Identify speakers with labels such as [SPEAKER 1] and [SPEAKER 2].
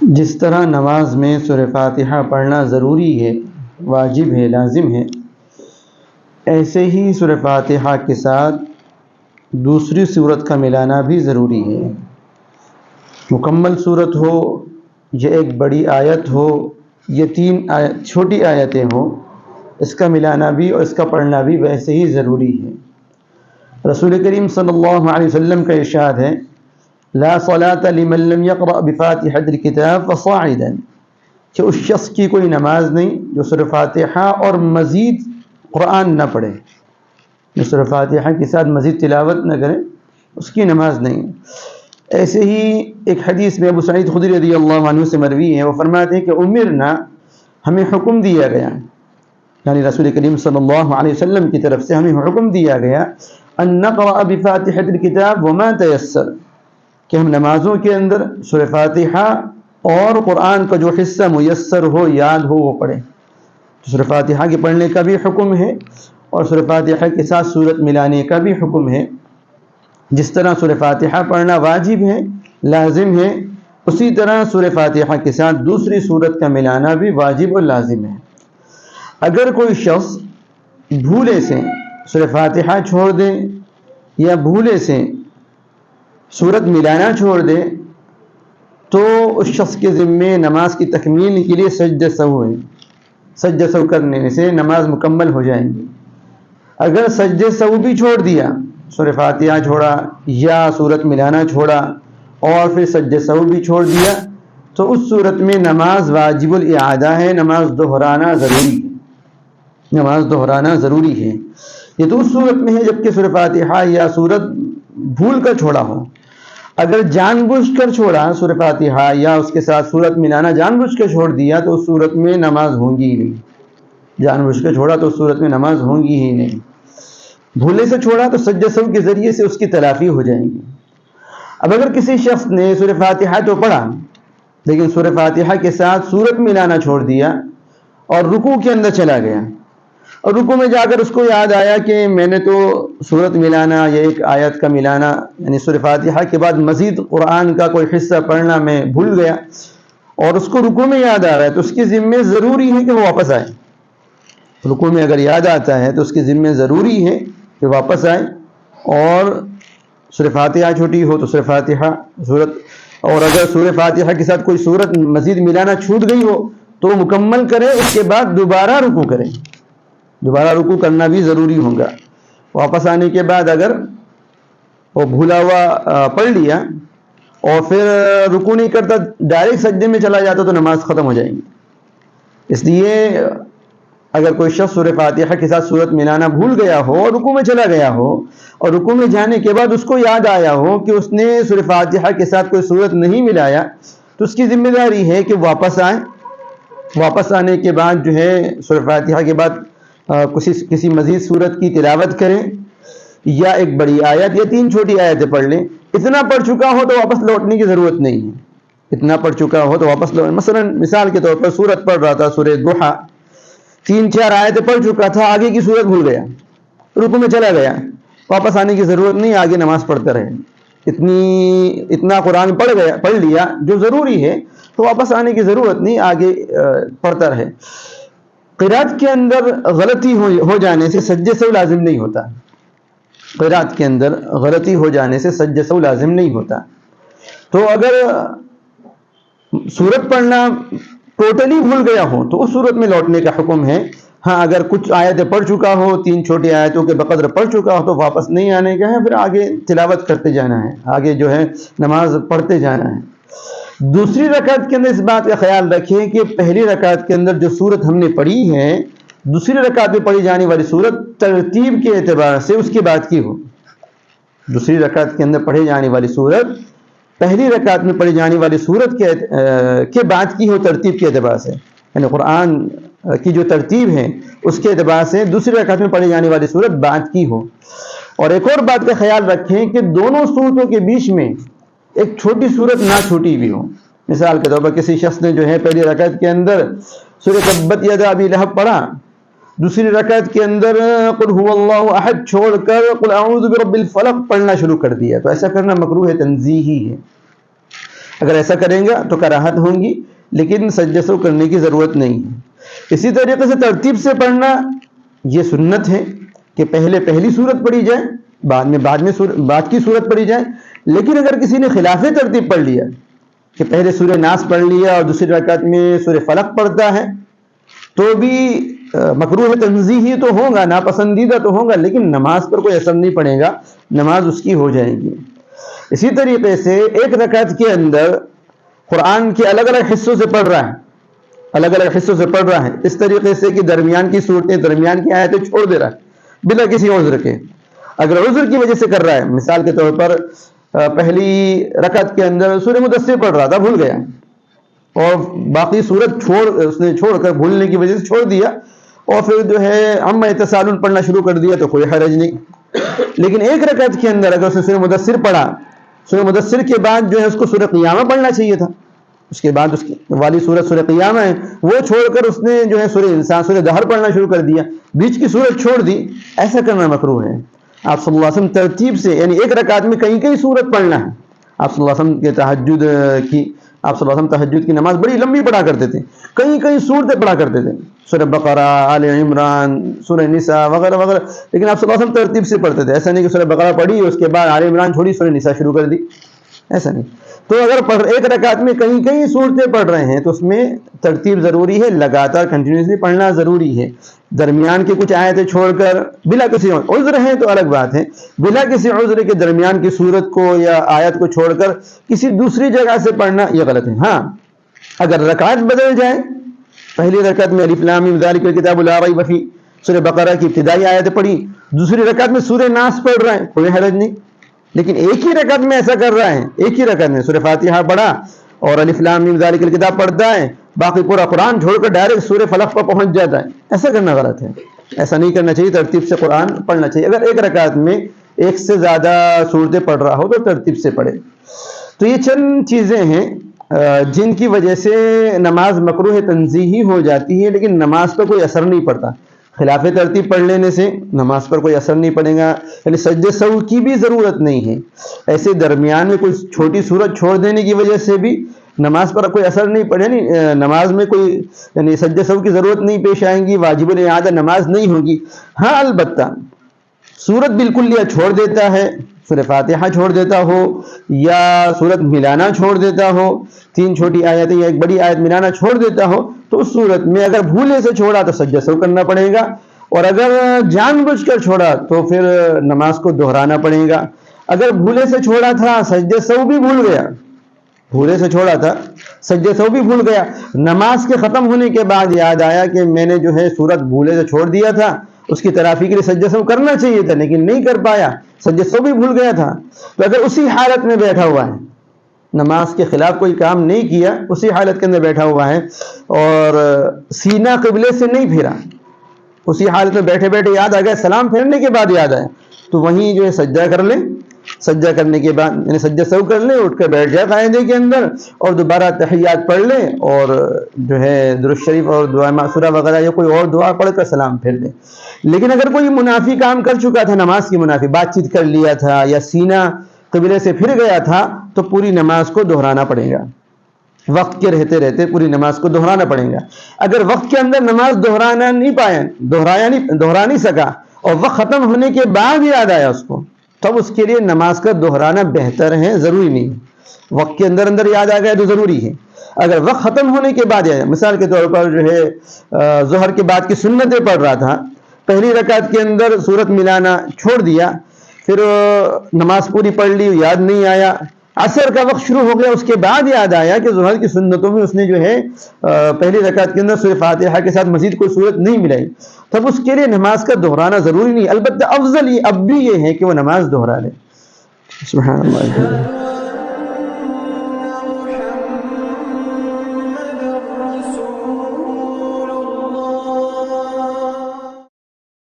[SPEAKER 1] جس طرح نماز میں سورہ فاتحہ پڑھنا ضروری ہے، واجب ہے، لازم ہے، ایسے ہی سورہ فاتحہ کے ساتھ دوسری سورت کا ملانا بھی ضروری ہے۔ مکمل سورت ہو یا ایک بڑی آیت ہو یا تین چھوٹی آیتیں ہوں، اس کا ملانا بھی اور اس کا پڑھنا بھی ویسے ہی ضروری ہے۔ رسول کریم صلی اللہ علیہ وسلم کا ارشاد ہے، لا صلاة لمن لم يقرأ بفاتحة الكتاب فصاعدا، کہ اس شخص کی کوئی نماز نہیں جو سورہ فاتحہ اور مزید قرآن نہ پڑھے، جو سورہ فاتحہ کے ساتھ مزید تلاوت نہ کرے، اس کی نماز نہیں۔ ایسے ہی ایک حدیث میں ابو سعید خدری رضی اللہ عنہ سے مروی ہے، وہ فرماتے ہیں کہ امرنا، ہمیں حکم دیا گیا، یعنی رسول کریم صلی اللہ علیہ وسلم کی طرف سے ہمیں حکم دیا گیا، ان نقرأ بفاتحة الكتاب وما تيسر، کہ ہم نمازوں کے اندر سورہ فاتحہ اور قرآن کا جو حصہ میسر ہو، یاد ہو، وہ پڑھیں۔ سورہ فاتحہ کے پڑھنے کا بھی حکم ہے اور سورہ فاتحہ کے ساتھ سورت ملانے کا بھی حکم ہے۔ جس طرح سورہ فاتحہ پڑھنا واجب ہے، لازم ہے، اسی طرح سورہ فاتحہ کے ساتھ دوسری سورت کا ملانا بھی واجب اور لازم ہے۔ اگر کوئی شخص بھولے سے سورہ فاتحہ چھوڑ دے یا بھولے سے سورت ملانا چھوڑ دے تو اس شخص کے ذمے نماز کی تکمیل کے لیے سجدہ سہو ہے۔ سجدہ سہو کرنے سے نماز مکمل ہو جائیں گی۔ اگر سجدہ سہو بھی چھوڑ دیا، سورہ فاتحہ چھوڑا یا سورت ملانا چھوڑا اور پھر سجدہ سہو بھی چھوڑ دیا، تو اس صورت میں نماز واجب الاعادہ ہے، نماز دہرانا ضروری ہے، نماز دہرانا ضروری ہے۔ یہ تو اس صورت میں ہے جبکہ سورہ فاتحہ یا سورت بھول کر چھوڑا ہو۔ اگر جان بوجھ کر چھوڑا سورہ فاتحہ یا اس کے ساتھ سورت ملانا جان بوجھ کر چھوڑ دیا تو اس صورت میں نماز ہوگی ہی نہیں۔ جان بوجھ کر چھوڑا تو اس صورت میں نماز ہوگی ہی نہیں۔ بھولے سے چھوڑا تو سجدہ سہو کے ذریعے سے اس کی تلافی ہو جائیں گی۔ اب اگر کسی شخص نے سورہ فاتحہ تو پڑھا لیکن سورہ فاتحہ کے ساتھ سورت ملانا چھوڑ دیا اور رکوع کے اندر چلا گیا، اور رکوع میں جا کر اس کو یاد آیا کہ میں نے تو سورت ملانا یا ایک آیت کا ملانا، یعنی سورہ فاتحہ کے بعد مزید قرآن کا کوئی حصہ پڑھنا میں بھول گیا، اور اس کو رکوع میں یاد آ رہا ہے، تو اس کے ذمے ضروری ہے کہ وہ واپس آئے۔ رکوع میں اگر یاد آتا ہے تو اس کے ذمے ضروری ہے کہ واپس آئے، اور سورہ فاتحہ چھوٹی ہو تو سورہ فاتحہ سورت، اور اگر سورہ فاتحہ کے ساتھ کوئی سورت مزید ملانا چھوٹ گئی ہو تو وہ مکمل کرے، اس کے بعد دوبارہ رکوع کرے، دوبارہ رکوع کرنا بھی ضروری ہوگا۔ واپس آنے کے بعد اگر وہ بھولا ہوا پڑھ لیا اور پھر رکوع نہیں کرتا، ڈائریکٹ سجدے میں چلا جاتا تو نماز ختم ہو جائے گی۔ اس لیے اگر کوئی شخص سورہ فاتحہ کے ساتھ سورت ملانا بھول گیا ہو اور رکوع میں چلا گیا ہو، اور رکوع میں جانے کے بعد اس کو یاد آیا ہو کہ اس نے سورہ فاتحہ کے ساتھ کوئی سورت نہیں ملایا، تو اس کی ذمہ داری ہے کہ واپس آئے۔ واپس آنے کے بعد جو ہے سورہ فاتحہ کے بعد کسی مزید سورت کی تلاوت کریں، یا ایک بڑی آیت یا تین چھوٹی آیتیں پڑھ لیں۔ اتنا پڑھ چکا ہو تو واپس لوٹنے کی ضرورت نہیں ہے، اتنا پڑھ چکا ہو تو واپس مثلا مثال کے طور پر سورت پڑھ رہا تھا سورہ ضحیٰ، 3-4 آیتیں پڑھ چکا تھا، آگے کی سورت بھول گیا، رکوع میں چلا گیا، واپس آنے کی ضرورت نہیں، آگے نماز پڑھتا رہے۔ اتنا قرآن پڑھ لیا جو ضروری ہے تو واپس آنے کی ضرورت نہیں، آگے پڑھتا رہے۔ قرات کے اندر غلطی ہو جانے سے سجدہ سہو لازم نہیں ہوتا، قرات کے اندر غلطی ہو جانے سے سجدہ سہو لازم نہیں ہوتا۔ تو اگر سورت پڑھنا ٹوٹلی بھول گیا ہو تو اس صورت میں لوٹنے کا حکم ہے۔ ہاں اگر کچھ آیتیں پڑھ چکا ہو، 3 چھوٹی آیتوں کے بقدر پڑھ چکا ہو تو واپس نہیں آنے کا ہے، پھر آگے تلاوت کرتے جانا ہے، آگے جو ہے نماز پڑھتے جانا ہے۔ دوسری رکعت کے اندر اس بات کا خیال رکھیں کہ پہلی رکعت کے اندر جو سورت ہم نے پڑھی ہے، دوسری رکعت میں پڑھی جانے والی سورت ترتیب کے اعتبار سے اس کے بعد کی ہو۔ دوسری رکعت کے اندر پڑھی جانے والی سورت پہلی رکعت میں پڑھی جانے والی سورت کے بعد کی ہو، ترتیب کے اعتبار سے، یعنی قرآن کی جو ترتیب ہے اس کے اعتبار سے دوسری رکعت میں پڑھی جانے والی سورت بعد کی ہو۔ اور ایک اور بات کا خیال رکھیں کہ دونوں صورتوں کے بیچ میں ایک چھوٹی صورت نہ چھوٹی بھی ہو۔ مثال کے طور پر کسی شخص نے جو ہے پہلی رکعت کے اندر سورہ تبت یدا ابی لہب پڑھا، دوسری رکعت کے اندر قل هو اللہ احد چھوڑ کر قل اعوذ برب الفلق پڑھنا شروع کر دیا، تو ایسا کرنا مکروہ تنزیہی ہے۔ اگر ایسا کریں گا تو کراہت ہوں گی، لیکن سجدہ سہو کرنے کی ضرورت نہیں ہے۔ اسی طریقے سے ترتیب سے پڑھنا یہ سنت ہے کہ پہلے پہلی سورت پڑھی جائے، بعد کی سورت پڑھی جائے۔ لیکن اگر کسی نے خلاف ترتیب پڑھ لیا کہ پہلے سورہ ناس پڑھ لیا اور دوسری رکعت میں سورہ فلق پڑھتا ہے تو بھی مکروہ تنزیہی تو ہوگا، ناپسندیدہ تو ہوگا، لیکن نماز پر کوئی اثر نہیں پڑے گا، نماز اس کی ہو جائے گی۔ اسی طریقے سے ایک رکعت کے اندر قرآن کے الگ الگ حصوں سے پڑھ رہا ہے، الگ الگ حصوں سے پڑھ رہا ہے، اس طریقے سے کہ درمیان کی صورتیں، درمیان کی آیتیں چھوڑ دے رہا ہے بلا کسی عذر کے۔ اگر عذر کی وجہ سے کر رہا ہے، مثال کے طور پر پہلی رکعت کے اندر سورہ مدثر پڑھ رہا تھا، بھول گیا اور باقی سورت اس نے چھوڑ کر بھولنے کی وجہ سے چھوڑ دیا اور پھر جو ہے عما یتساءلون پڑھنا شروع کر دیا تو کوئی حرج نہیں۔ لیکن ایک رکعت کے اندر اگر اس نے سورہ مدثر پڑھا، سورہ مدثر کے بعد جو ہے اس کو سورہ قیامہ پڑھنا چاہیے تھا، اس کے بعد اس کی والی سورت سورہ قیامہ ہے، وہ چھوڑ کر اس نے جو ہے سورہ انسان، سورہ دہر پڑھنا شروع کر دیا، بیچ کی سورت چھوڑ دی، ایسا کرنا مکروہ ہے۔ آپ صلی اللہ علیہ وسلم ترتیب سے، یعنی ایک رکعت میں کئی سورت پڑھنا ہے۔ آپ صلی اللہ علیہ وسلم کے آپ صلی اللہ علیہ وسلم تہجد کی نماز بڑی لمبی پڑھا کرتے تھے، کئی سورتیں پڑھا کرتے تھے، سورہ بقرہ، آل عمران، سورہ نساء وغیرہ وغیرہ، لیکن آپ صلی اللہ علیہ وسلم ترتیب سے پڑھتے تھے۔ ایسا نہیں کہ سورہ بقرہ پڑھی اس کے بعد آل عمران چھوڑی سورہ نساء شروع کر دی، ایسا نہیں۔ تو اگر ایک رکعت میں کئی صورتیں پڑھ رہے ہیں تو اس میں ترتیب ضروری ہے، لگاتار کنٹینیوسلی پڑھنا ضروری ہے۔ درمیان کی کچھ آیتیں چھوڑ کر بلا کسی عذر ہے تو الگ بات ہے، بلا کسی عذر کے درمیان کی صورت کو یا آیت کو چھوڑ کر کسی دوسری جگہ سے پڑھنا یہ غلط ہے۔ ہاں اگر رکعت بدل جائے، پہلی رکعت میں الف لام میم ذالک الکتاب لا ریب فیہ سورہ بقرہ کی ابتدائی آیتیں پڑھی، دوسری رکعت میں سورہ ناس پڑھ رہا ہے، کوئی حرج نہیں۔ لیکن ایک ہی رکعت میں ایسا کر رہا ہے، ایک ہی رکعت میں سورہ فاتحہ پڑھا اور الف لام میم ذالک الکتاب پڑھتا ہے، باقی پورا قرآن چھوڑ کر ڈائریکٹ سورہ فلق پر پہنچ جاتا ہے، ایسا کرنا غلط ہے، ایسا نہیں کرنا چاہیے۔ ترتیب سے قرآن پڑھنا چاہیے۔ اگر ایک رکعت میں ایک سے زیادہ صورتیں پڑھ رہا ہو تو ترتیب سے پڑھے۔ تو یہ چند چیزیں ہیں جن کی وجہ سے نماز مکروہ تنزیہی ہو جاتی ہے، لیکن نماز پر کوئی اثر نہیں پڑتا۔ خلاف ترتیب پڑھ لینے سے نماز پر کوئی اثر نہیں پڑے گا، یعنی سجدہ سہو کی بھی ضرورت نہیں ہے۔ ایسے درمیان میں کوئی چھوٹی سورت چھوڑ دینے کی وجہ سے بھی نماز پر کوئی اثر نہیں پڑے، یعنی نماز میں کوئی یعنی سجدہ سہو کی ضرورت نہیں پیش آئے گی، واجب الاعادہ نماز نہیں ہوگی۔ ہاں البتہ سورت بالکل یا چھوڑ دیتا ہے، سورہ فاتحہ چھوڑ دیتا ہو یا سورت ملانا چھوڑ دیتا ہو، 3 چھوٹی آیتیں یا ایک بڑی آیت ملانا چھوڑ دیتا ہو، تو اس صورت میں اگر بھولے سے چھوڑا تو سجدہ سہو کرنا پڑے گا، اور اگر جان بوجھ کر چھوڑا تو پھر نماز کو دہرانا پڑے گا۔ اگر بھولے سے چھوڑا تھا، سجدہ سہو بھی بھول گیا، بھولے سے چھوڑا تھا، سجدہ سہو بھی بھول گیا، نماز کے ختم ہونے کے بعد یاد آیا کہ میں نے جو ہے سورت بھولے سے چھوڑ دیا تھا، اس کی تلافی کے لیے سجدہ سہو کرنا چاہیے تھا لیکن نہیں کر پایا، سجدہ سہو بھی بھول گیا تھا، تو اگر اسی حالت میں بیٹھا ہوا ہے، نماز کے خلاف کوئی کام نہیں کیا، اسی حالت کے اندر بیٹھا ہوا ہے اور سینہ قبلے سے نہیں پھیرا، اسی حالت میں بیٹھے بیٹھے یاد آ گیا، سلام پھیرنے کے بعد یاد آیا، تو وہیں جو ہے سجدہ کر لیں، سجدہ کرنے کے بعد یعنی سجدہ سہو کر لیں، اٹھ کر بیٹھ جائے قاعدے کے اندر اور دوبارہ تحیات پڑھ لیں اور جو ہے درود شریف اور دعا معصورہ وغیرہ یا کوئی اور دعا پڑھ کر سلام پھیر لیں۔ لیکن اگر کوئی منافی کام کر چکا تھا، نماز کی منافی بات چیت کر لیا تھا یا سینہ قبلے سے پھر گیا تھا، تو پوری نماز کو دہرانا پڑے گا، وقت کے رہتے رہتے پوری نماز کو دہرانا پڑے گا۔ اگر وقت کے اندر نماز دہرا نہیں سکا اور وقت ختم ہونے کے بعد یاد آیا اس کو، تب اس کے لیے نماز کا دہرانا بہتر ہے، ضروری نہیں۔ وقت کے اندر یاد آ گیا تو ضروری ہے، اگر وقت ختم ہونے کے بعد یاد آیا، مثال کے طور پر جو ہے ظہر کے بعد کی سنتیں پڑھ رہا تھا، پہلی رکعت کے اندر سورت ملانا چھوڑ دیا، پھر نماز پوری پڑھ لی، یاد نہیں آیا، عصر کا وقت شروع ہو گیا، اس کے بعد یاد آیا کہ ظہر کی سنتوں میں اس نے جو ہے پہلی رکعت کے اندر سورہ فاتحہ کے ساتھ مزید کوئی سورت نہیں ملائی، تب اس کے لیے نماز کا دہرانا ضروری نہیں، البتہ افضل اب بھی یہ ہے کہ وہ نماز دہرا لے۔ سبحان اللہ۔